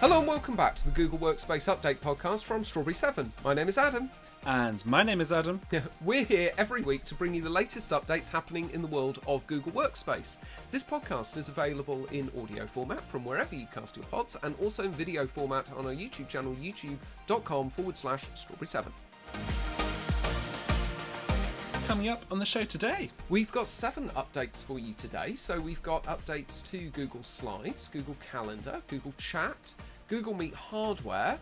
Hello and welcome back to the Google Workspace Update podcast from Strawberry 7. My name is Adam. And my name is Adam. We're here every week to bring you the latest updates happening in the world of Google Workspace. This podcast is available in audio format from wherever you cast your pods, and also in video format on our YouTube channel, youtube.com/Strawberry7. Coming up on the show today, we've got 7 updates for you today. So we've got updates to Google Slides, Google Calendar, Google Chat, Google Meet hardware,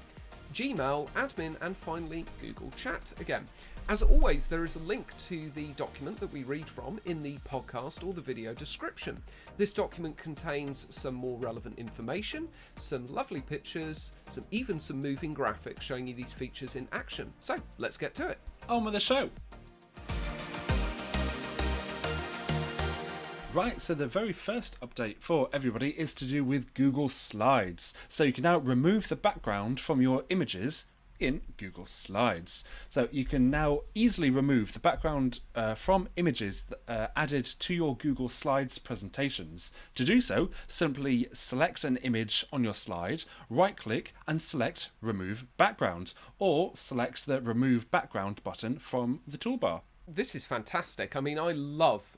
Gmail, admin, and finally Google Chat again. As always, there is a link to the document that we read from in the podcast or the video description. This document contains some more relevant information, some lovely pictures, even some moving graphics showing you these features in action. So let's get to it. On with the show. Right, so the very first update for everybody is to do with Google Slides. So you can now remove the background from your images in Google Slides. So you can now easily remove the background from images added to your Google Slides presentations. To do so, simply select an image on your slide, right-click and select Remove Background, or select the Remove Background button from the toolbar. This is fantastic. I mean, I love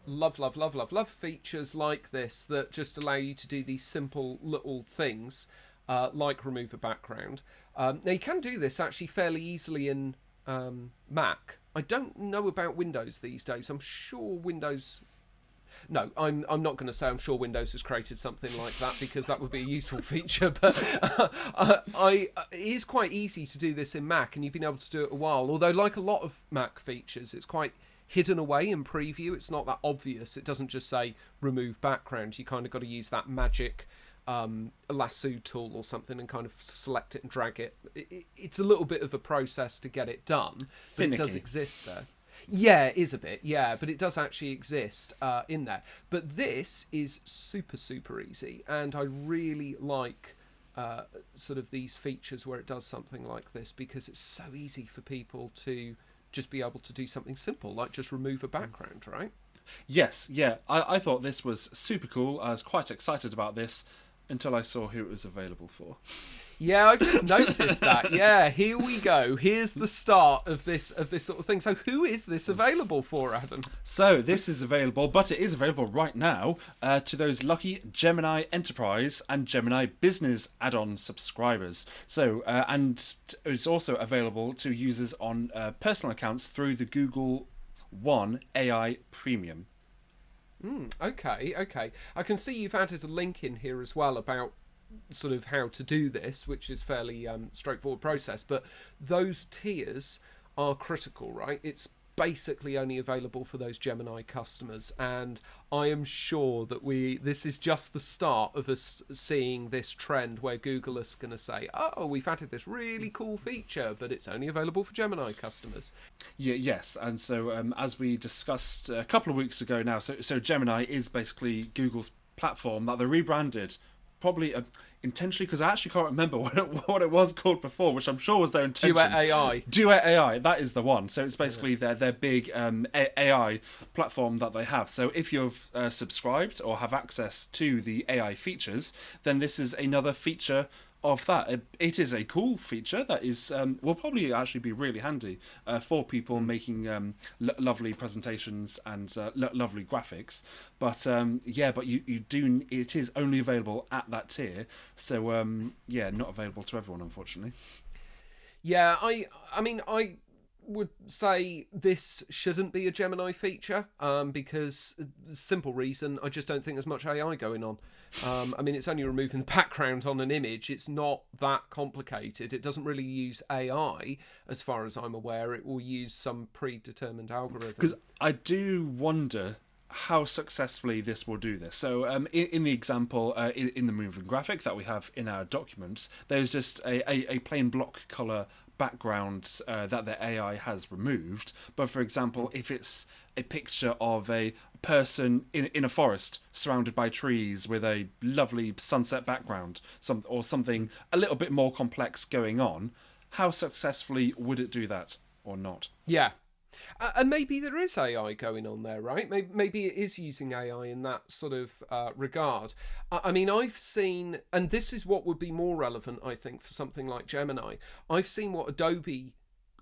features like this that just allow you to do these simple little things like remove a background. Now, you can do this actually fairly easily in Mac. I don't know about Windows these days. I'm sure Windows... No, I'm not going to say I'm sure Windows has created something like that because that would be a useful feature, but it is quite easy to do this in Mac, and you've been able to do it a while. Although, like a lot of Mac features, it's quite hidden away in preview. It's not that obvious. It doesn't just say remove background. You kind of got to use that magic lasso tool or something and kind of select it and drag it. It's a little bit of a process to get it done, but Finicky. It does exist there. Yeah, it is a bit, yeah, but it does actually exist in there. But this is super easy, and I really like sort of these features where it does something like this because it's so easy for people to just be able to do something simple, like just remove a background, right? Yes, yeah, I thought this was super cool. I was quite excited about this until I saw who it was available for. Yeah, I just noticed that. Yeah, here we go. Here's the start of this sort of thing. So who is this available for, Adam? So this is available, but it is available right now to those lucky Gemini Enterprise and Gemini Business add-on subscribers. So and it's also available to users on personal accounts through the Google One AI Premium. Okay. I can see you've added a link in here as well about sort of how to do this, which is fairly straightforward process, but those tiers are critical, right? It's basically only available for those Gemini customers, and I am sure that this is just the start of us seeing this trend where Google is going to say, oh, we've added this really cool feature, but it's only available for Gemini customers. Yeah, yes, and so as we discussed a couple of weeks ago now, so Gemini is basically Google's platform that they rebranded probably intentionally, because I actually can't remember what it was called before, which I'm sure was their intention. Duet AI, that is the one. So it's basically their big AI platform that they have. So if you've subscribed or have access to the AI features, then this is another feature of that. It is a cool feature that is will probably actually be really handy for people making lovely presentations and lovely graphics. But but you do, it is only available at that tier. So not available to everyone, unfortunately. Yeah, I mean I would say this shouldn't be a Gemini feature because simple reason, I just don't think there's much AI going on. I mean, it's only removing the background on an image. It's not that complicated. It doesn't really use AI as far as I'm aware. It will use some predetermined algorithm. Because I do wonder how successfully this will do this. So in the example, in the moving graphic that we have in our documents, there's just a plain block colour background that the AI has removed. But for example, if it's a picture of a person in a forest surrounded by trees with a lovely sunset background, or something a little bit more complex going on, how successfully would it do that or not? Yeah. And maybe there is AI going on there, right? Maybe it is using AI in that sort of regard. I mean, I've seen, and this is what would be more relevant, I think, for something like Gemini. I've seen what Adobe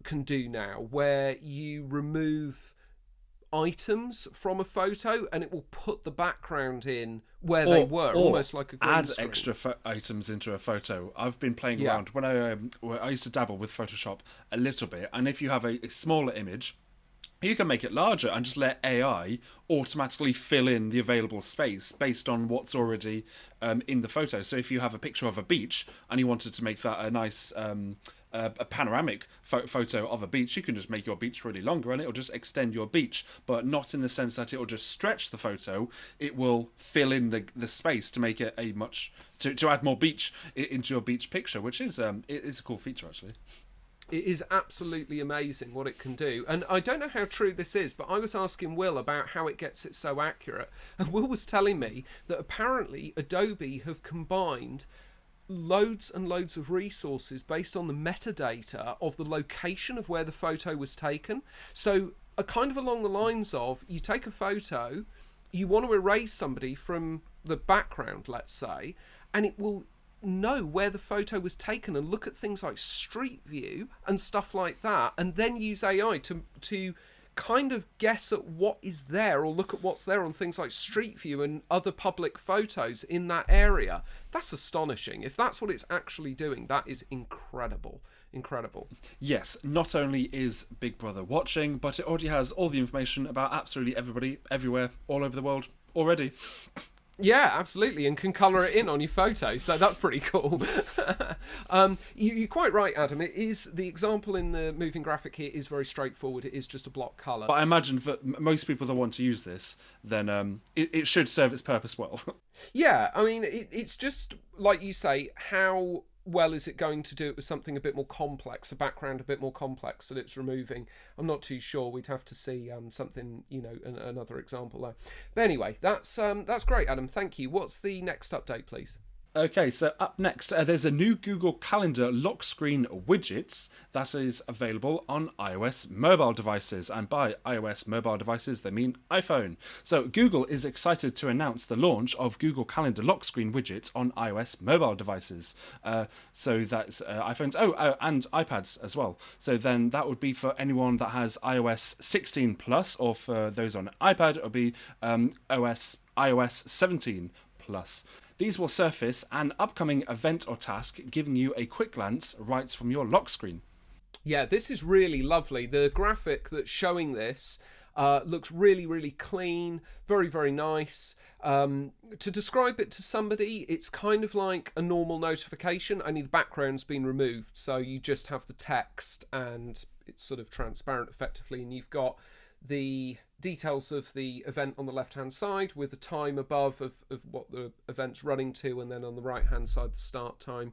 can do now, where you remove items from a photo and it will put the background in where they were, or almost like a green add screen. extra items into a photo. I've been playing Yeah. around when I used to dabble with Photoshop a little bit, and if you have a smaller image, you can make it larger and just let AI automatically fill in the available space based on what's already in the photo. So if you have a picture of a beach and you wanted to make that a nice a panoramic photo of a beach, you can just make your beach really longer and it'll just extend your beach, but not in the sense that it'll just stretch the photo. It will fill in the space to make it a much to add more beach into your beach picture, which is it is a cool feature actually. It is absolutely amazing what it can do. And I don't know how true this is, but I was asking Will about how it gets it so accurate. And Will was telling me that apparently Adobe have combined loads and loads of resources based on the metadata of the location of where the photo was taken. So, kind of along the lines of, you take a photo, you want to erase somebody from the background, let's say, and it will know where the photo was taken and look at things like Street View and stuff like that, and then use AI to kind of guess at what is there, or look at what's there on things like Street View and other public photos in that area. That's astonishing. If that's what it's actually doing, that is incredible. Incredible. Yes, not only is Big Brother watching, but it already has all the information about absolutely everybody, everywhere, all over the world already. Yeah, absolutely, and can colour it in on your photo, so that's pretty cool. You're quite right, Adam. It is, the example in the moving graphic here is very straightforward. It is just a block colour. But I imagine for most people that want to use this, then it should serve its purpose well. Yeah, I mean, it's just, like you say, how well is it going to do it with something a bit more complex, a background a bit more complex that it's removing? I'm not too sure. We'd have to see something, another example there. But anyway, that's great, Adam. Thank you. What's the next update, please? Okay, so up next, there's a new Google Calendar lock screen widget that is available on iOS mobile devices. And by iOS mobile devices, they mean iPhone. So Google is excited to announce the launch of Google Calendar lock screen widgets on iOS mobile devices. So that's iPhones, and iPads as well. So then that would be for anyone that has iOS 16 plus, or for those on iPad, it would be iOS 17 plus. These will surface an upcoming event or task, giving you a quick glance right from your lock screen. Yeah, this is really lovely. The graphic that's showing this looks really, really clean, very, very nice. To describe it to somebody, it's kind of like a normal notification, only the background's been removed. So you just have the text and it's sort of transparent effectively, and you've got the details of the event on the left hand side with the time above of what the event's running to, and then on the right hand side the start time.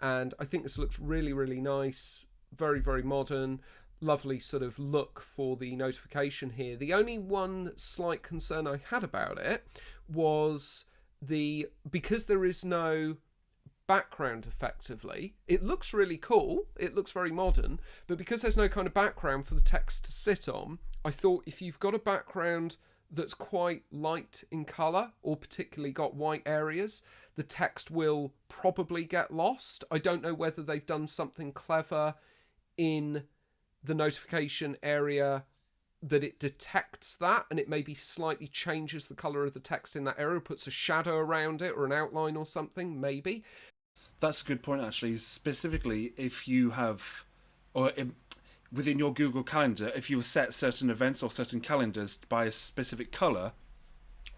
And I think this looks really, really nice, very, very modern, lovely sort of look for the notification here. The only one slight concern I had about it was because there is no background effectively, it looks really cool, it looks very modern, but because there's no kind of background for the text to sit on, I thought if you've got a background that's quite light in colour, or particularly got white areas, the text will probably get lost. I don't know whether they've done something clever in the notification area that it detects that, and it maybe slightly changes the colour of the text in that area, puts a shadow around it or an outline or something, maybe. That's a good point, actually. Specifically, if you have, within your Google Calendar, if you set certain events or certain calendars by a specific colour,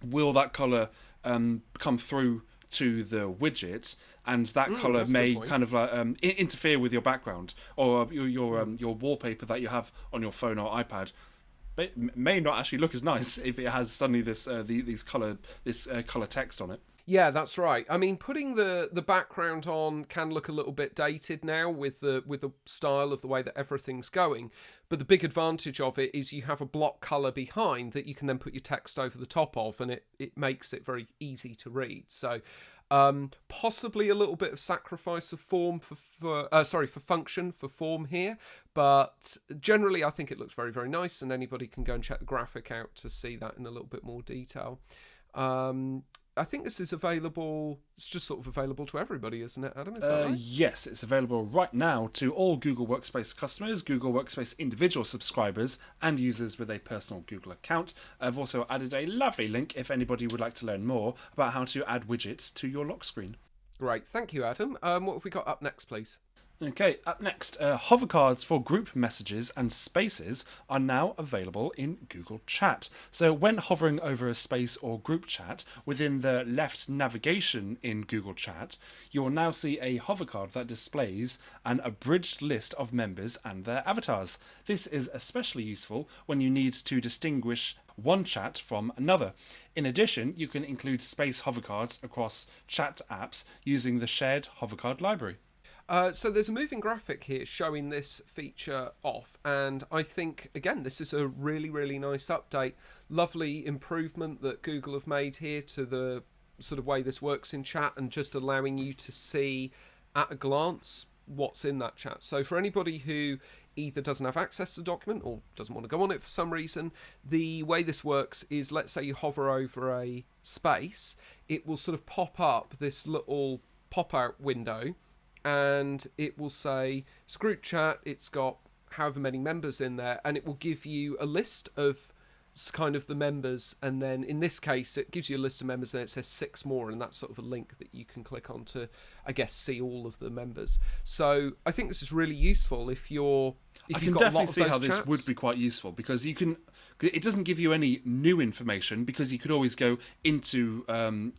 will that colour come through to the widget, and that colour may kind of like interfere with your background or your wallpaper that you have on your phone or iPad? May not actually look as nice if it has suddenly this color text on it. Yeah, that's right. I mean, putting the background on can look a little bit dated now with the style of the way that everything's going. But the big advantage of it is you have a block color behind that you can then put your text over the top of, and it makes it very easy to read. So possibly a little bit of sacrifice of form for function for form here, but generally I think it looks very, very nice, and anybody can go and check the graphic out to see that in a little bit more detail. I think this is available. It's just sort of available to everybody, isn't it, Adam? Is that right? Yes, it's available right now to all Google Workspace customers, Google Workspace individual subscribers, and users with a personal Google account. I've also added a lovely link if anybody would like to learn more about how to add widgets to your lock screen. Great, thank you, Adam. What have we got up next, please? Okay, up next, hover cards for group messages and spaces are now available in Google Chat. So when hovering over a space or group chat within the left navigation in Google Chat, you will now see a hover card that displays an abridged list of members and their avatars. This is especially useful when you need to distinguish one chat from another. In addition, you can include space hover cards across chat apps using the shared hovercard library. So there's a moving graphic here showing this feature off, and I think, again, this is a really, really nice update. Lovely improvement that Google have made here to the sort of way this works in chat, and just allowing you to see at a glance what's in that chat. So for anybody who either doesn't have access to the document or doesn't want to go on it for some reason, the way this works is, let's say you hover over a space, it will sort of pop up this little pop-out window, and it will say it's a group chat, it's got however many members in there, and it will give you a list of kind of the members, and then in this case it gives you a list of members and it says 6 more, and that's sort of a link that you can click on to, I guess, see all of the members. So I think this is really useful if you've I can got a lot definitely of see those how this chats. would be quite useful, because it doesn't give you any new information, because you could always go into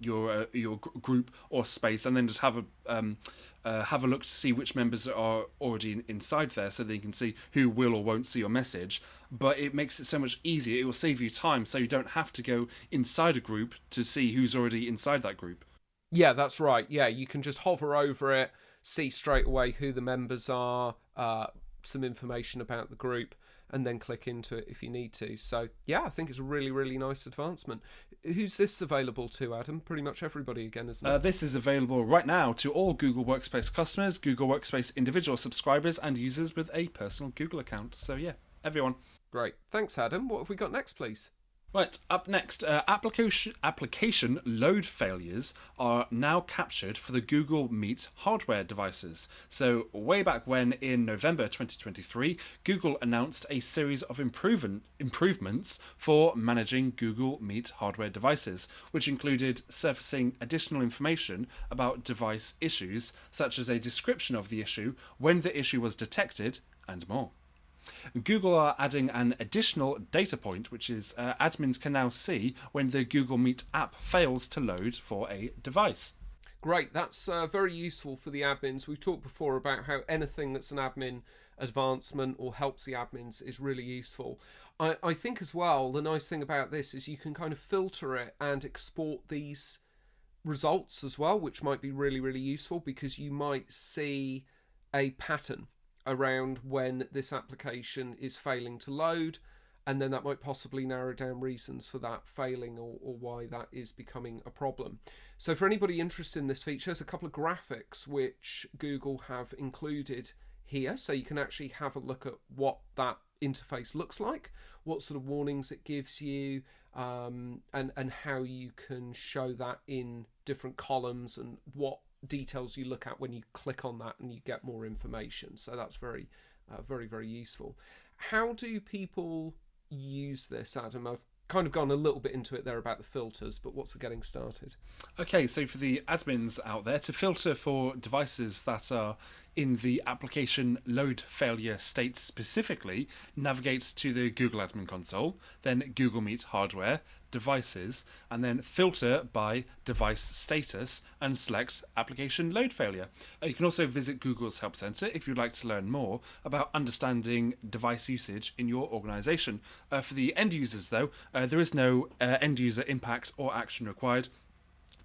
your group or space and then just have a look to see which members are already inside there, so that you can see who will or won't see your message. But it makes it so much easier. It will save you time, so you don't have to go inside a group to see who's already inside that group. Yeah, that's right. Yeah, you can just hover over it, see straight away who the members are, some information about the group, and then click into it if you need to. So yeah, I think it's a really, really nice advancement. Who's this available to, Adam? Pretty much everybody again, isn't it? This is available right now to all Google Workspace customers, Google Workspace individual subscribers, and users with a personal Google account. So yeah, everyone. Great. Thanks, Adam. What have we got next, please? Right, up next, application load failures are now captured for the Google Meet hardware devices. So way back when, in November 2023, Google announced a series of improvements for managing Google Meet hardware devices, which included surfacing additional information about device issues, such as a description of the issue, when the issue was detected, and more. Google are adding an additional data point, which is admins can now see when the Google Meet app fails to load for a device. Great, that's very useful for the admins. We've talked before about how anything that's an admin advancement or helps the admins is really useful. I think as well, the nice thing about this is you can kind of filter it and export these results as well, which might be really, really useful, because you might see a pattern around when this application is failing to load, and then that might possibly narrow down reasons for that failing, or why that is becoming a problem. So for anybody interested in this feature, there's a couple of graphics which Google have included here, so you can actually have a look at what that interface looks like, what sort of warnings it gives you, and how you can show that in different columns, and what details you look at when you click on that and you get more information. So that's very, very useful. How do people use this, Adam? I've kind of gone a little bit into it there about the filters, but what's the getting started? Okay, so for the admins out there, to filter for devices that are in the application load failure state specifically, navigate to the Google Admin Console, then Google Meet hardware, devices, and then filter by device status and select application load failure. You can also visit Google's Help Center if you'd like to learn more about understanding device usage in your organization. For the end users though, there is no end user impact or action required.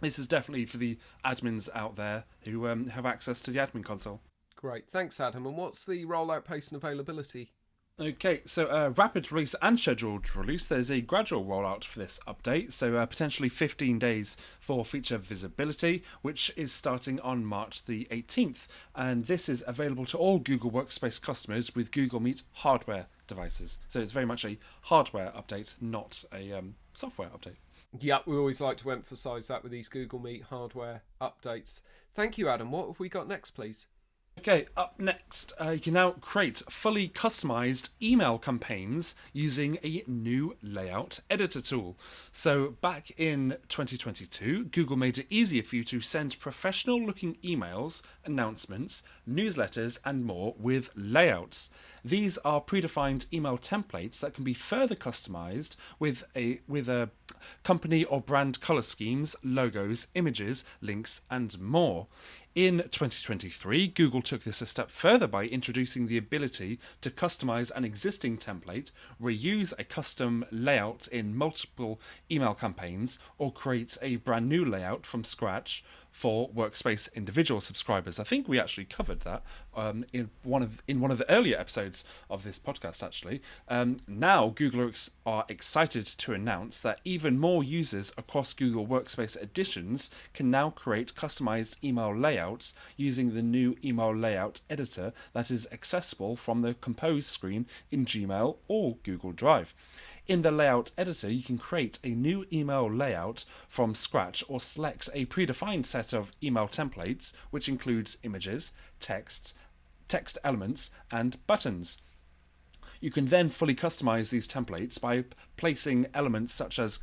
this is definitely for the admins out there who have access to the admin console. Great. Thanks, Adam. And what's the rollout pace and availability? Okay, so rapid release and scheduled release. There's a gradual rollout for this update, so potentially 15 days for feature visibility, which is starting on March the 18th. And this is available to all Google Workspace customers with Google Meet hardware devices. So it's very much a hardware update, not a software update. Yeah, we always like to emphasise that with these Google Meet hardware updates. Thank you, Adam. What have we got next, please? Okay, up next, you can now create fully customized email campaigns using a new layout editor tool. So back in 2022, Google made it easier for you to send professional looking emails, announcements, newsletters, and more with layouts. These are predefined email templates that can be further customized with a company or brand color schemes, logos, images, links, and more. In 2023, Google took this a step further by introducing the ability to customize an existing template, reuse a custom layout in multiple email campaigns, or create a brand new layout from scratch for Workspace individual subscribers. I think we actually covered that in one of the earlier episodes of this podcast. Actually, now Google are excited to announce that even more users across Google Workspace editions can now create customized email layouts using the new email layout editor that is accessible from the Compose screen in Gmail or Google Drive. In the layout editor, you can create a new email layout from scratch or select a predefined set of email templates, which includes images, text elements, and buttons. You can then fully customize these templates by placing elements such as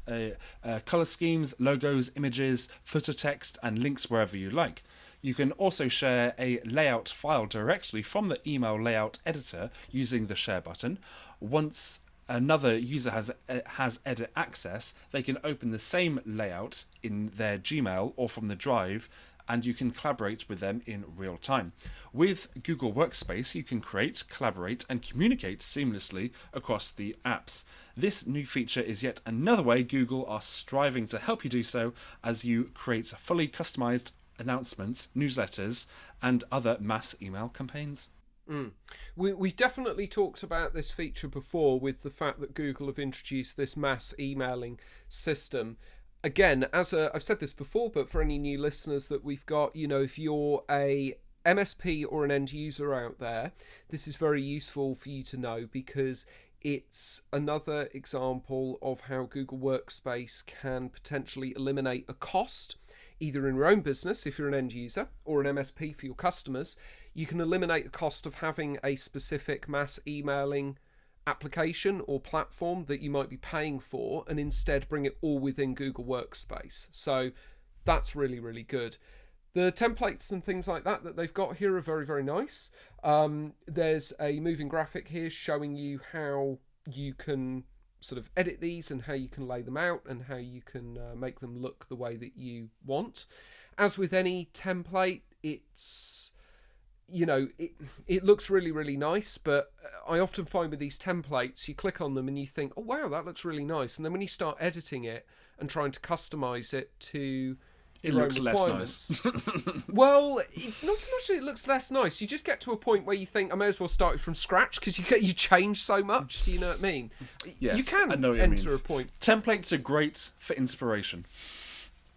color schemes, logos, images, footer text, and links wherever you like. You can also share a layout file directly from the email layout editor using the share button. Once another user has edit access, they can open the same layout in their Gmail or from the Drive, and you can collaborate with them in real time. With Google Workspace, you can create, collaborate, and communicate seamlessly across the apps. This new feature is yet another way Google are striving to help you do so as you create fully customized announcements, newsletters, and other mass email campaigns. We've definitely talked about this feature before with the fact that Google have introduced this mass emailing system. Again, I've said this before, but for any new listeners that we've got, if you're a MSP or an end user out there, this is very useful for you to know because it's another example of how Google Workspace can potentially eliminate a cost, either in your own business if you're an end user or an MSP for your customers. You can eliminate the cost of having a specific mass emailing application or platform that you might be paying for and instead bring it all within Google Workspace. So that's really, really good. The templates and things like that they've got here are very, very nice. There's a moving graphic here showing you how you can sort of edit these and how you can lay them out and how you can make them look the way that you want. As with any template, it's it looks really, really nice, but I often find with these templates, you click on them and you think, oh wow, that looks really nice, and then when you start editing it and trying to customize it to it looks less nice. Well, it's not so much that it looks less nice. You just get to a point where you think, I may as well start it from scratch because you change so much. Do you know what I mean? Yes, you can I know what enter you mean. a point. Templates are great for inspiration.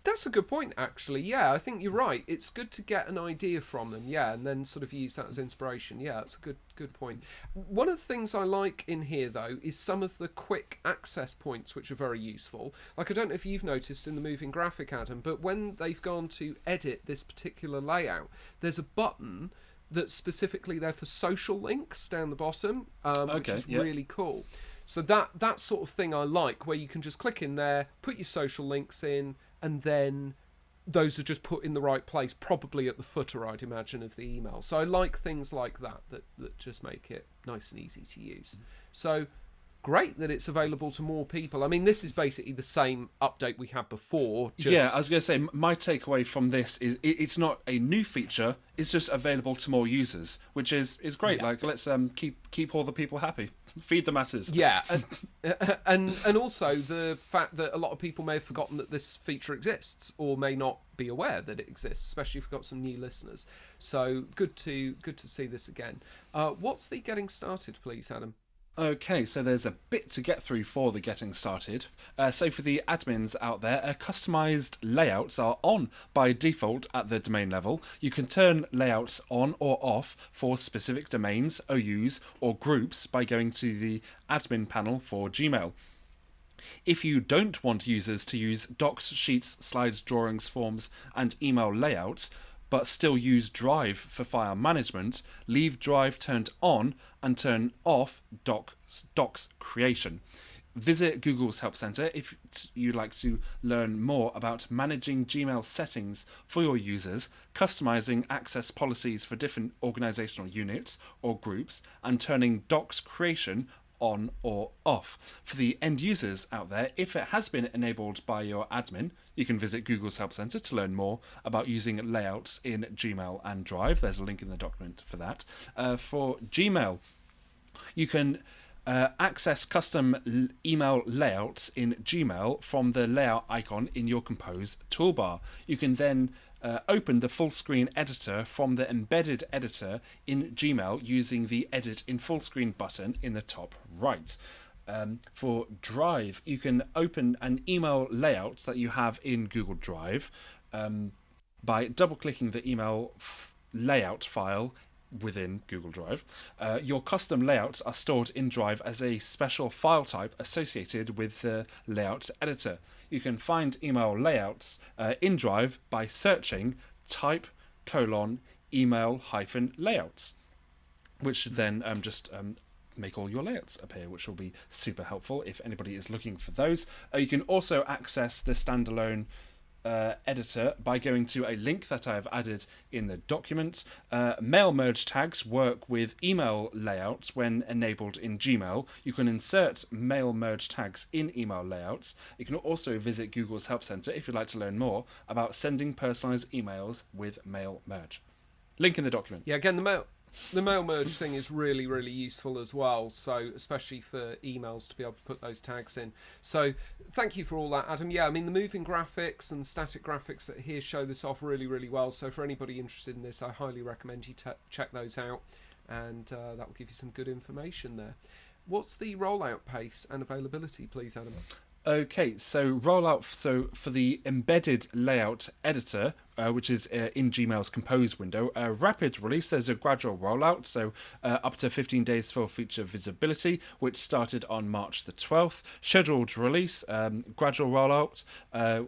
That's a good point, actually. Yeah, I think you're right. It's good to get an idea from them, yeah, and then sort of use that as inspiration. Yeah, that's a good point. One of the things I like in here, though, is some of the quick access points, which are very useful. Like, I don't know if you've noticed in the moving graphic, Adam, but when they've gone to edit this particular layout, there's a button that's specifically there for social links down the bottom, which is really cool. So that sort of thing I like, where you can just click in there, put your social links in, and then those are just put in the right place, probably at the footer, I'd imagine, of the email. So I like things like that just make it nice and easy to use. So great that it's available to more people. I mean, this is basically the same update we had before. Yeah, I was going to say, my takeaway from this is it's not a new feature, it's just available to more users, which is great. Yeah. Like, let's keep all the people happy. Feed the masses. Yeah, and also the fact that a lot of people may have forgotten that this feature exists, or may not be aware that it exists, especially if we've got some new listeners. So good to see this again. What's the getting started, please, Adam? Okay, so there's a bit to get through for the getting started. So for the admins out there, customized layouts are on by default at the domain level. You can turn layouts on or off for specific domains, OUs, or groups by going to the admin panel for Gmail. If you don't want users to use docs, sheets, slides, drawings, forms, and email layouts, but still use Drive for file management, leave Drive turned on and turn off docs creation. Visit Google's Help Center if you'd like to learn more about managing Gmail settings for your users, customizing access policies for different organizational units or groups, and turning docs creation on or off. For the end users out there, if it has been enabled by your admin, you can visit Google's Help Center to learn more about using layouts in Gmail and Drive. There's a link in the document for that. For Gmail, you can access custom email layouts in Gmail from the layout icon in your Compose toolbar. You can then open the full screen editor from the embedded editor in Gmail using the Edit in Full Screen button in the top right. For Drive, you can open an email layout that you have in Google Drive by double-clicking the email layout file within Google Drive. Your custom layouts are stored in Drive as a special file type associated with the layout editor. You can find email layouts in Drive by searching type : email -layouts, which should then just make all your layouts appear, which will be super helpful if anybody is looking for those. You can also access the standalone editor by going to a link that I've added in the document. Mail merge tags work with email layouts when enabled in Gmail. You can insert mail merge tags in email layouts. You can also visit Google's Help Center if you'd like to learn more about sending personalized emails with mail merge. Link in the document. Yeah, again, the mail merge thing is really, really useful as well. So especially for emails to be able to put those tags in. So thank you for all that, Adam. Yeah, I mean, the moving graphics and static graphics that here show this off really, really well. So for anybody interested in this, I highly recommend you check those out. And that will give you some good information there. What's the rollout pace and availability, please, Adam? Okay, so rollout. So for the embedded layout editor, which is in Gmail's Compose window, rapid release. There's a gradual rollout, so up to 15 days for feature visibility, which started on March the 12th. Scheduled release, gradual rollout.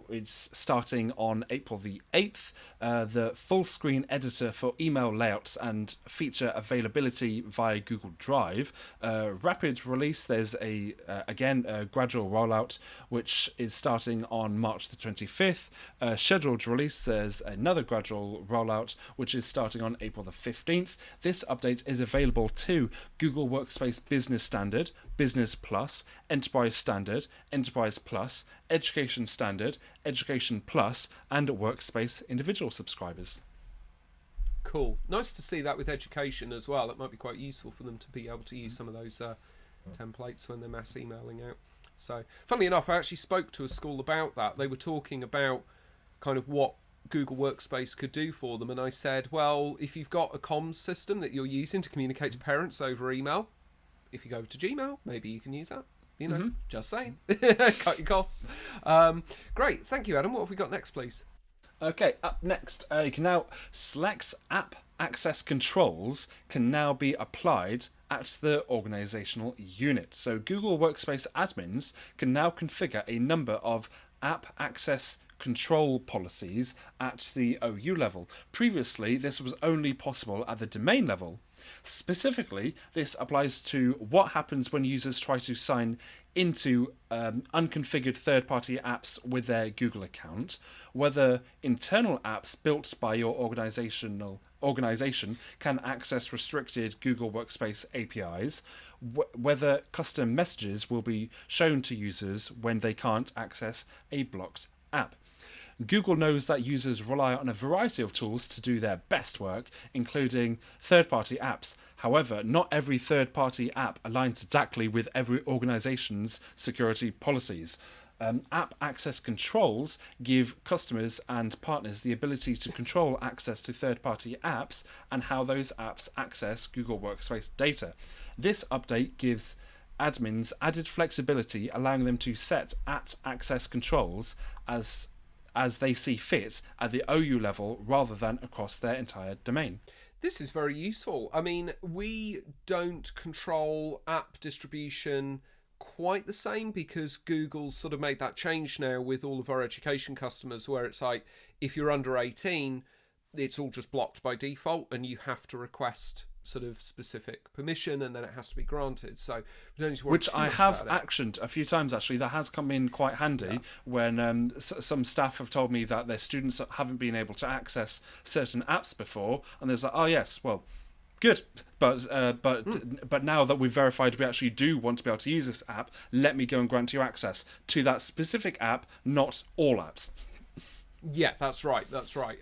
It's starting on April the 8th. The full screen editor for email layouts and feature availability via Google Drive. Rapid release. There's a gradual rollout, which is starting on March the 25th. Scheduled release, there's another gradual rollout, which is starting on April the 15th. This update is available to Google Workspace Business Standard, Business Plus, Enterprise Standard, Enterprise Plus, Education Standard, Education Plus, and Workspace individual subscribers. Cool. Nice to see that with education as well. It might be quite useful for them to be able to use some of those templates when they're mass emailing out. So, funnily enough, I actually spoke to a school about that. They were talking about kind of what Google Workspace could do for them, and I said, well, if you've got a comms system that you're using to communicate to parents over email, if you go to Gmail, maybe you can use that. You know, just saying. Cut your costs. Great, thank you, Adam. What have we got next, please? Okay, up next, you can now select app access controls can now be applied at the organizational unit. So Google Workspace admins can now configure a number of app access control policies at the OU level. Previously, this was only possible at the domain level. Specifically, this applies to what happens when users try to sign into unconfigured third-party apps with their Google account, whether internal apps built by your organization can access restricted Google Workspace APIs, whether custom messages will be shown to users when they can't access a blocked app. Google knows that users rely on a variety of tools to do their best work, including third-party apps. However, not every third-party app aligns exactly with every organization's security policies. App access controls give customers and partners the ability to control access to third-party apps and how those apps access Google Workspace data. This update gives admins added flexibility, allowing them to set access controls as they see fit at the OU level rather than across their entire domain. This is very useful. I mean, we don't control app distribution quite the same because Google's sort of made that change now with all of our education customers, where it's like, if you're under 18, it's all just blocked by default and you have to request sort of specific permission and then it has to be granted. So we don't need to worry Which too I much have about it. actioned a few times actually. That has come in quite handy when some staff have told me that their students haven't been able to access certain apps before, and there's like, oh yes, well, good, but now that we've verified we actually do want to be able to use this app, let me go and grant you access to that specific app, not all apps. Yeah, that's right.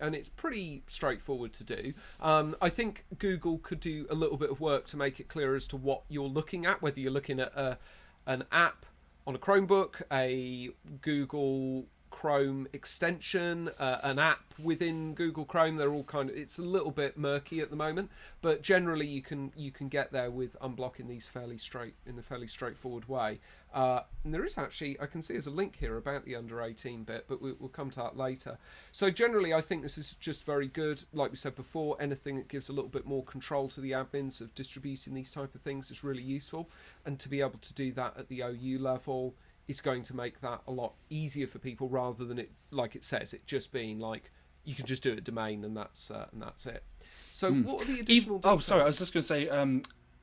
And it's pretty straightforward to do. I think Google could do a little bit of work to make it clear as to what you're looking at, whether you're looking at an app on a Chromebook, a Google Chrome extension, an app within Google Chrome. They're all kind of, it's a little bit murky at the moment, but generally you can get there with unblocking these in a fairly straightforward way. And there is actually, I can see there's a link here about the under 18 bit, but we'll come to that later. So generally I think this is just very good. Like we said before, anything that gives a little bit more control to the admins of distributing these type of things is really useful, and to be able to do that at the OU level is going to make that a lot easier for people, rather than it, like it says, it just being like you can just do a domain and that's it. So what are the additional details? Oh, sorry, I was just going to say,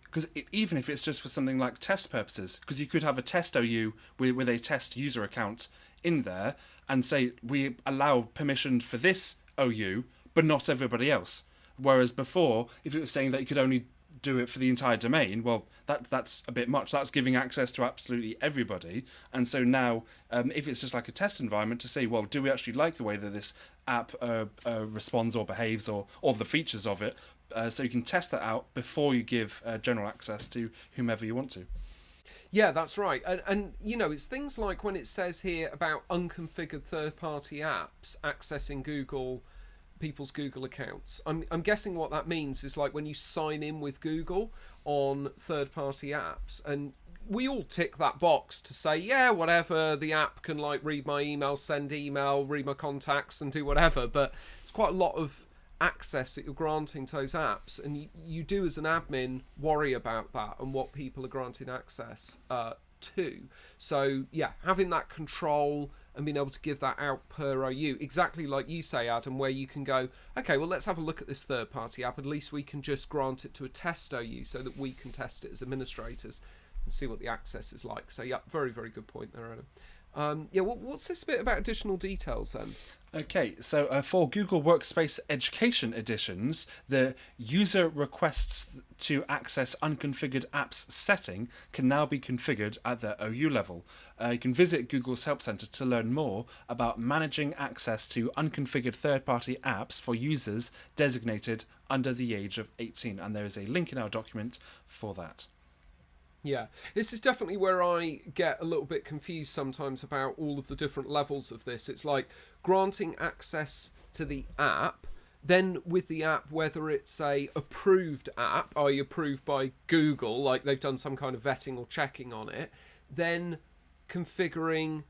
because even if it's just for something like test purposes, because you could have a test OU with a test user account in there and say we allow permission for this OU but not everybody else, whereas before if it was saying that you could only do it for the entire domain, well, that's a bit much. That's giving access to absolutely everybody. And so now, if it's just like a test environment, to say, well, do we actually like the way that this app responds or behaves, or the features of it, so you can test that out before you give general access to whomever you want to. Yeah, that's right. And you know, it's things like when it says here about unconfigured third-party apps accessing people's Google accounts. I'm guessing what that means is like when you sign in with Google on third-party apps, and we all tick that box to say, yeah, whatever, the app can like read my email, send email, read my contacts and do whatever, but it's quite a lot of access that you're granting to those apps, and you do as an admin worry about that and what people are granting access to. So yeah, having that control and being able to give that out per OU, exactly like you say, Adam, where you can go, okay, well, let's have a look at this third-party app. At least we can just grant it to a test OU so that we can test it as administrators and see what the access is like. So yeah, very, very good point there, Adam. Yeah, what's this bit about additional details then? Okay, so for Google Workspace Education editions, the user requests to access unconfigured apps setting can now be configured at the OU level. You can visit Google's Help Center to learn more about managing access to unconfigured third-party apps for users designated under the age of 18, and there is a link in our document for that. Yeah, this is definitely where I get a little bit confused sometimes about all of the different levels of this. It's like granting access to the app, then with the app, whether it's a approved app, i.e. approved by Google, like they've done some kind of vetting or checking on it, then configuring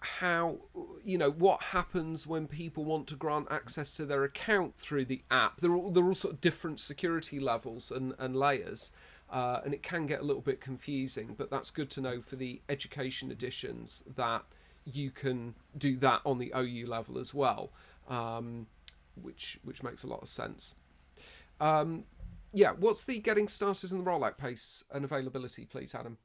how, you know, what happens when people want to grant access to their account through the app. They're all sort of different security levels and layers. And it can get a little bit confusing, but that's good to know for the education editions that you can do that on the OU level as well, which makes a lot of sense. Yeah, what's the getting started in the rollout pace and availability, please, Adam?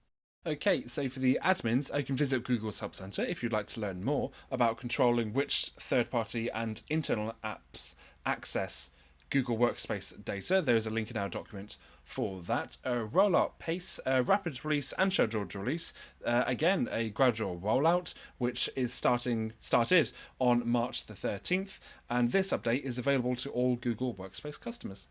Okay, so for the admins, you can visit Google's Help Center if you'd like to learn more about controlling which third-party and internal apps access Google Workspace data. There is a link in our document for that. Rollout pace, rapid release and scheduled release. Again, a gradual rollout, which is started on March the 13th, and this update is available to all Google Workspace customers.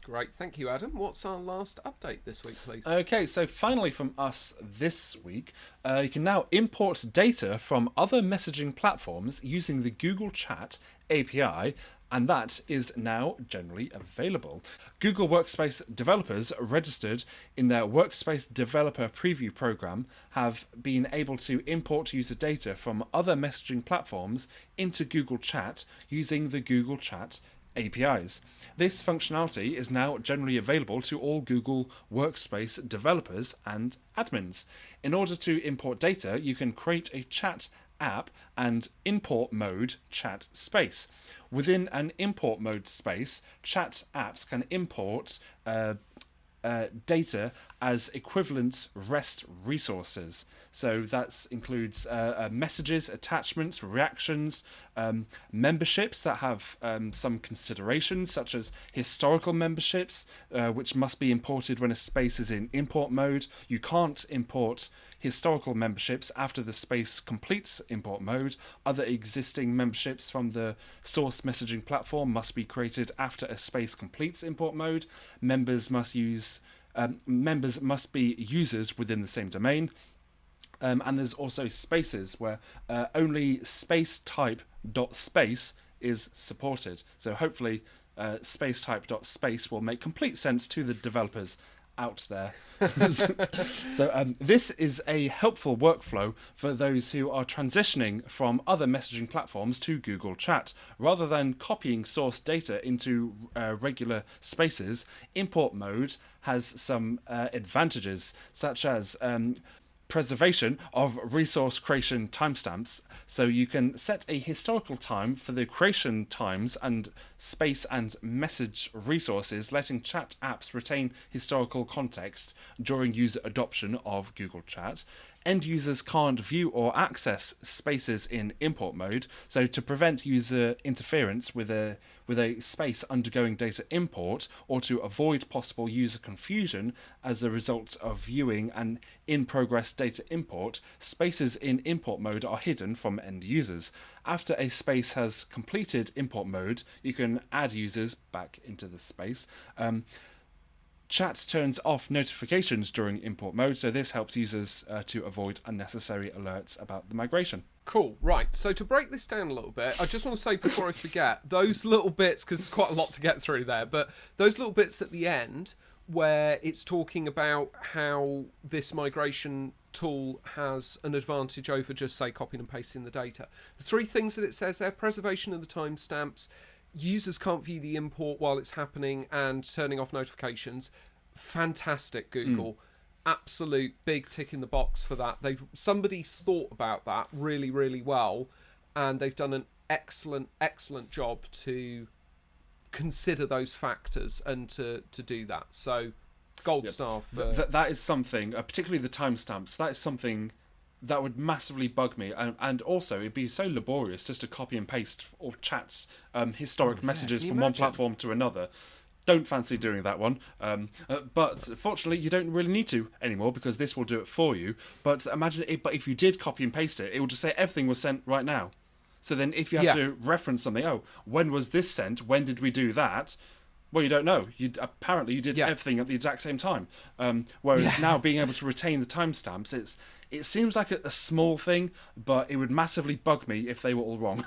Great, thank you, Adam. What's our last update this week, please? Okay, so finally from us this week, you can now import data from other messaging platforms using the Google Chat API, and that is now generally available. Google Workspace developers registered in their Workspace Developer Preview program have been able to import user data from other messaging platforms into Google Chat using the Google Chat APIs. This functionality is now generally available to all Google Workspace developers and admins. In order to import data, you can create a chat app and import mode chat space. Within an import mode space, chat apps can import data as equivalent REST resources. So that includes messages, attachments, reactions, memberships that have some considerations, such as historical memberships, which must be imported when a space is in import mode. You can't import historical memberships after the space completes import mode. Other existing memberships from the source messaging platform must be created after a space completes import mode. Members must be users within the same domain. And there's also spaces where only space type dot space is supported. So hopefully space type dot space will make complete sense to the developers out there. So this is a helpful workflow for those who are transitioning from other messaging platforms to Google Chat. Rather than copying source data into regular spaces, import mode has some advantages, such as preservation of resource creation timestamps. So you can set a historical time for the creation times and space and message resources, letting chat apps retain historical context during user adoption of Google Chat. End users can't view or access spaces in import mode, so to prevent user interference with a space undergoing data import, or to avoid possible user confusion as a result of viewing an in-progress data import, spaces in import mode are hidden from end users. After a space has completed import mode, you can add users back into the space. Chat turns off notifications during import mode, so this helps users to avoid unnecessary alerts about the migration. Cool, right. So to break this down a little bit, I just want to say before I forget, those little bits, because there's quite a lot to get through there, but those little bits at the end where it's talking about how this migration tool has an advantage over just, say, copying and pasting the data. The three things that it says there: preservation of the timestamps, users can't view the import while it's happening, and turning off notifications. Fantastic, Google. Absolute big tick in the box for that. Somebody's thought about that really, really well, and they've done an excellent job to consider those factors and to do that. So gold star for... That is something, particularly the timestamps, that is something that would massively bug me, and also it'd be so laborious just to copy and paste or chats historic messages from one platform to another. Don't fancy doing that one, but fortunately you don't really need to anymore, because this will do it for you. But imagine but if you did copy and paste it, it would just say everything was sent right now. So then if you have to reference something, when was this sent, when did we do that? Well, you don't know. Apparently you did everything at the exact same time. Whereas now being able to retain the timestamps, it seems like a small thing, but it would massively bug me if they were all wrong.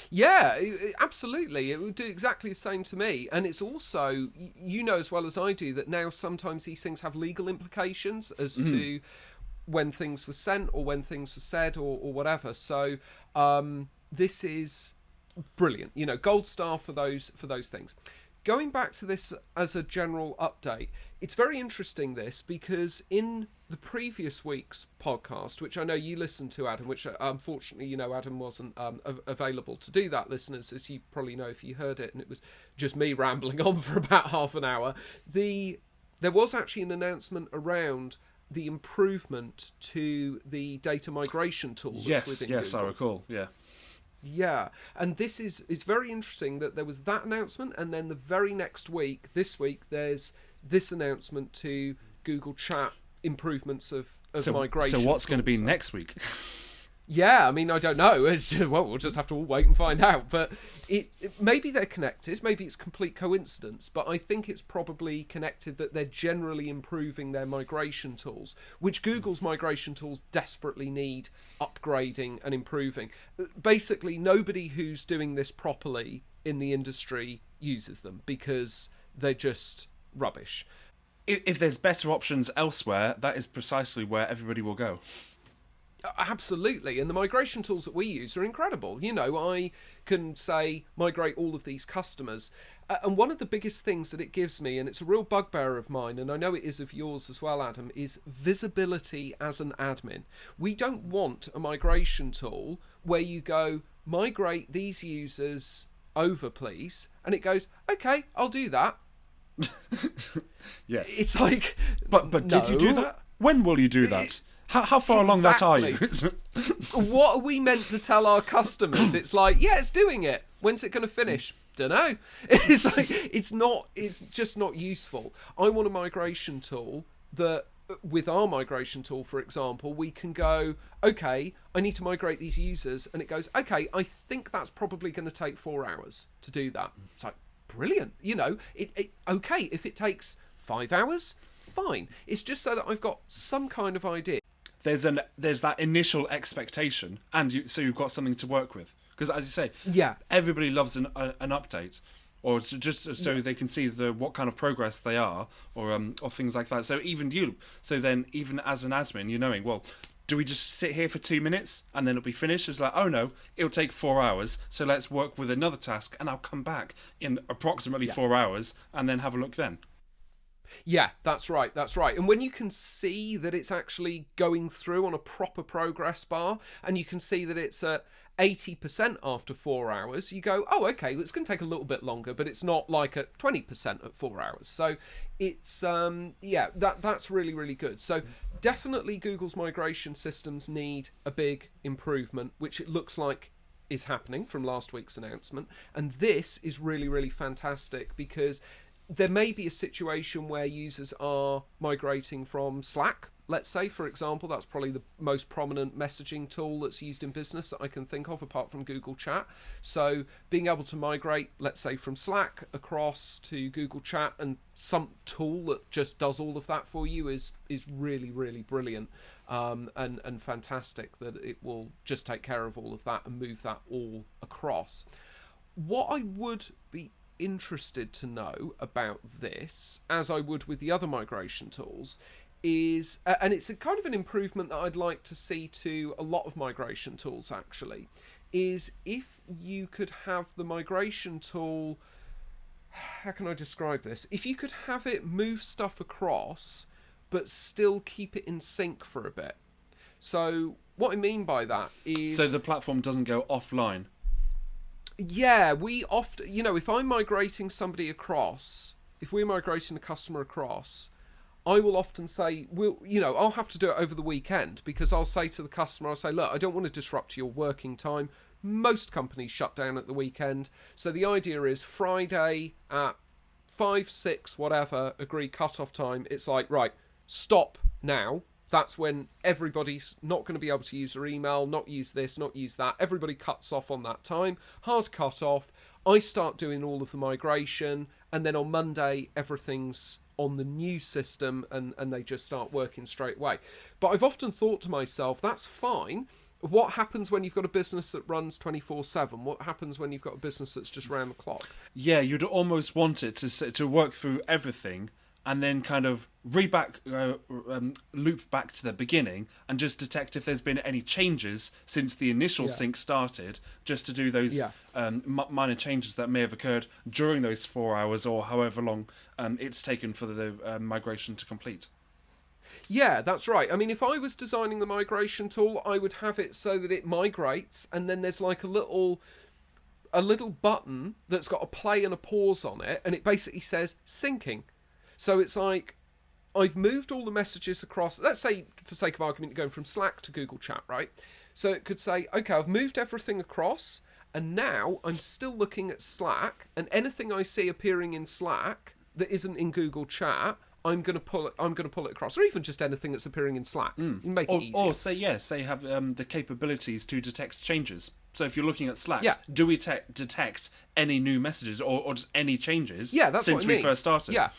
Yeah, absolutely. It would do exactly the same to me. And it's also, you know as well as I do, that now sometimes these things have legal implications as to when things were sent or when things were said or whatever. So this is brilliant. You know, gold star for those things. Going back to this as a general update, it's very interesting this, because in the previous week's podcast, which I know you listened to, Adam, which unfortunately, you know, Adam wasn't available to do that, listeners, as you probably know if you heard it, and it was just me rambling on for about half an hour. There was actually an announcement around the improvement to the data migration tools within Google. Yes, I recall, yeah. Yeah, and this is it's very interesting that there was that announcement, and then the very next week, this week, there's this announcement to Google Chat improvements of migration. So what's going to be tools. next week? Yeah, I mean, I don't know. It's just, well, we'll just have to all wait and find out. But maybe they're connected. Maybe it's complete coincidence. But I think it's probably connected that they're generally improving their migration tools, which Google's migration tools desperately need upgrading and improving. Basically, nobody who's doing this properly in the industry uses them because they're just rubbish. If there's better options elsewhere, that is precisely where everybody will go. Absolutely, and the migration tools that we use are incredible. You know, I can say migrate all of these customers, and one of the biggest things that it gives me, and it's a real bugbear of mine, and I know it is of yours as well, Adam, is visibility as an admin. We don't want a migration tool where you go, migrate these users over, please, and it goes, okay, I'll do that. Yes. It's like, but did you do that? When will you do that? How far along that are you? What are we meant to tell our customers? It's like, yeah, it's doing it. When's it going to finish? Don't know. It's like, it's just not useful. I want a migration tool that, with our migration tool, for example, we can go, okay, I need to migrate these users. And it goes, okay, I think that's probably going to take 4 hours to do that. It's like, brilliant. You know, okay, if it takes 5 hours, fine. It's just so that I've got some kind of idea. There's that initial expectation, and so you've got something to work with. Because as you say, yeah, everybody loves an update, or just so they can see what kind of progress they are, or things like that. So then even as an admin, you're knowing, well, do we just sit here for 2 minutes and then it'll be finished? It's like, oh no, it'll take 4 hours, so let's work with another task, and I'll come back in approximately 4 hours and then have a look then. Yeah, that's right. And when you can see that it's actually going through on a proper progress bar, and you can see that it's at 80% after 4 hours, you go, oh, okay, it's going to take a little bit longer, but it's not like at 20% at 4 hours. So it's, that's really, really good. So definitely Google's migration systems need a big improvement, which it looks like is happening from last week's announcement. And this is really, really fantastic because there may be a situation where users are migrating from Slack, let's say, for example. That's probably the most prominent messaging tool that's used in business that I can think of, apart from Google Chat. So being able to migrate, let's say, from Slack across to Google Chat, and some tool that just does all of that for you is really, really brilliant, and fantastic that it will just take care of all of that and move that all across. What I would be interested to know about this, as I would with the other migration tools, is, and it's a kind of an improvement that I'd like to see to a lot of migration tools actually, is if you could have the migration tool, how can I describe this? If you could have it move stuff across, but still keep it in sync for a bit. So what I mean by that is, so the platform doesn't go offline. Yeah, we often, if I'm migrating somebody across, if we're migrating a customer across, I will often say, I'll have to do it over the weekend, because I'll say to the customer, I'll say, look, I don't want to disrupt your working time. Most companies shut down at the weekend. So the idea is Friday at 5, 6, whatever, agree cut-off time. It's like, right, stop now. That's when everybody's not going to be able to use their email, not use this, not use that. Everybody cuts off on that time. Hard cut off. I start doing all of the migration, and then on Monday, everything's on the new system, and they just start working straight away. But I've often thought to myself, that's fine. What happens when you've got a business that runs 24/7? What happens when you've got a business that's just round the clock? Yeah, you'd almost want it to work through everything, and then kind of loop back to the beginning and just detect if there's been any changes since the initial sync started, just to do those minor changes that may have occurred during those 4 hours or however long it's taken for the migration to complete. Yeah, that's right. I mean, if I was designing the migration tool, I would have it so that it migrates, and then there's like a little button that's got a play and a pause on it, and it basically says syncing. So it's like, I've moved all the messages across, let's say, for sake of argument, going from Slack to Google Chat, right? So it could say, okay, I've moved everything across, And now I'm still looking at Slack, and anything I see appearing in Slack that isn't in Google Chat, I'm going to pull it across, or even just anything that's appearing in Slack. You make it easier. Or say have the capabilities to detect changes. So if you're looking at Slack, Yeah. do we detect any new messages or just any changes That's since what I mean. we first started? Yeah,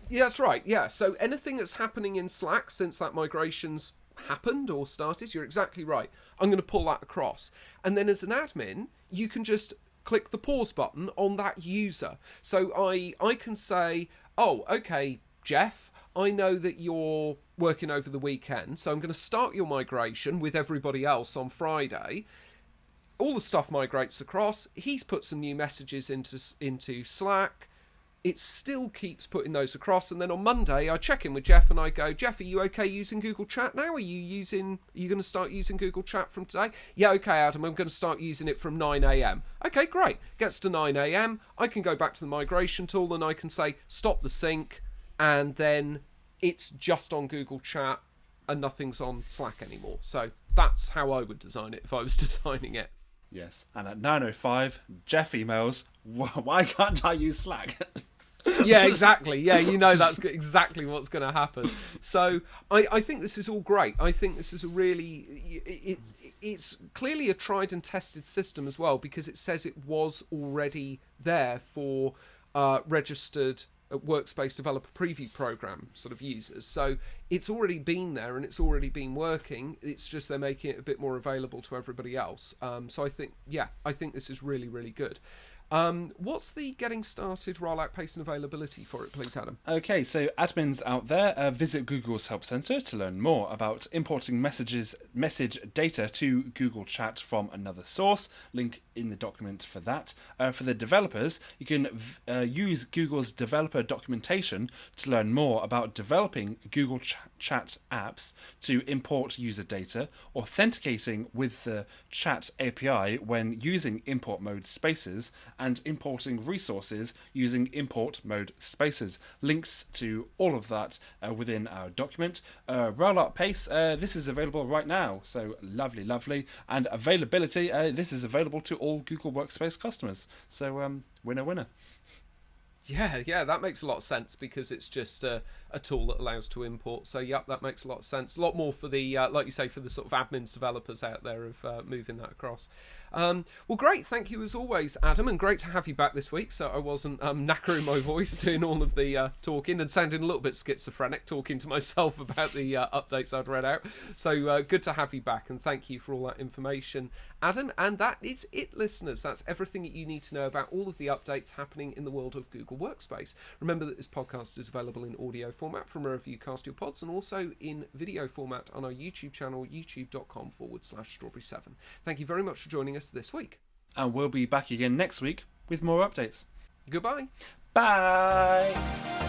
that's right. Yeah, so anything that's happening in Slack since that migration's happened or started, you're exactly right. I'm going to pull that across. And then as an admin, you can just click the pause button on that user. So I can say, oh, okay, Jeff, I know that you're working over the weekend, so I'm going to start your migration with everybody else on Friday. All the stuff migrates across. He's put some new messages into Slack. It still keeps putting those across, and then on Monday I check in with Jeff and I go, Jeff, are you okay using Google Chat now? Are you going to start using Google Chat from today? Yeah, okay, Adam, I'm going to start using it from 9 a.m. Okay, great. Gets to 9 a.m. I can go back to the migration tool and I can say stop the sync, and then it's just on Google Chat and nothing's on Slack anymore. So that's how I would design it if I was designing it. Yes. And at 9:05, Jeff emails, why can't I use Slack? Yeah, exactly. Yeah, you know that's exactly what's going to happen. So I think this is all great. I think this is a really... It's clearly a tried and tested system as well, because it says it was already there for registered Workspace Developer Preview Program sort of users. So it's already been there and it's already been working. It's just they're making it a bit more available to everybody else. So I think this is really, really good. What's the getting started rollout pace and availability for it, please, Adam? Okay, so admins out there, visit Google's Help Center to learn more about importing message data to Google Chat from another source. Link in the document for that. For the developers, you can use Google's developer documentation to learn more about developing Google Chat apps to import user data, authenticating with the Chat API when using import mode spaces, and importing resources using import mode spaces. Links to all of that within our document. Rollout pace, this is available right now, so lovely. And availability, this is available to all Google Workspace customers. So winner. Yeah, that makes a lot of sense because it's just a tool that allows to import. So, yep, that makes a lot of sense. A lot more for the, like you say, for the sort of admins, developers out there of moving that across. Well, great. Thank you as always, Adam, and great to have you back this week. So I wasn't knackering my voice doing all of the talking and sounding a little bit schizophrenic talking to myself about the updates I'd read out. So good to have you back, and thank you for all that information, Adam. And that is it, listeners. That's everything that you need to know about all of the updates happening in the world of Google Workspace. Remember that this podcast is available in audio format from wherever you cast your pods, and also in video format on our YouTube channel, youtube.com/strawberry7. Thank you very much for joining us this week. And we'll be back again next week with more updates. Goodbye. Bye.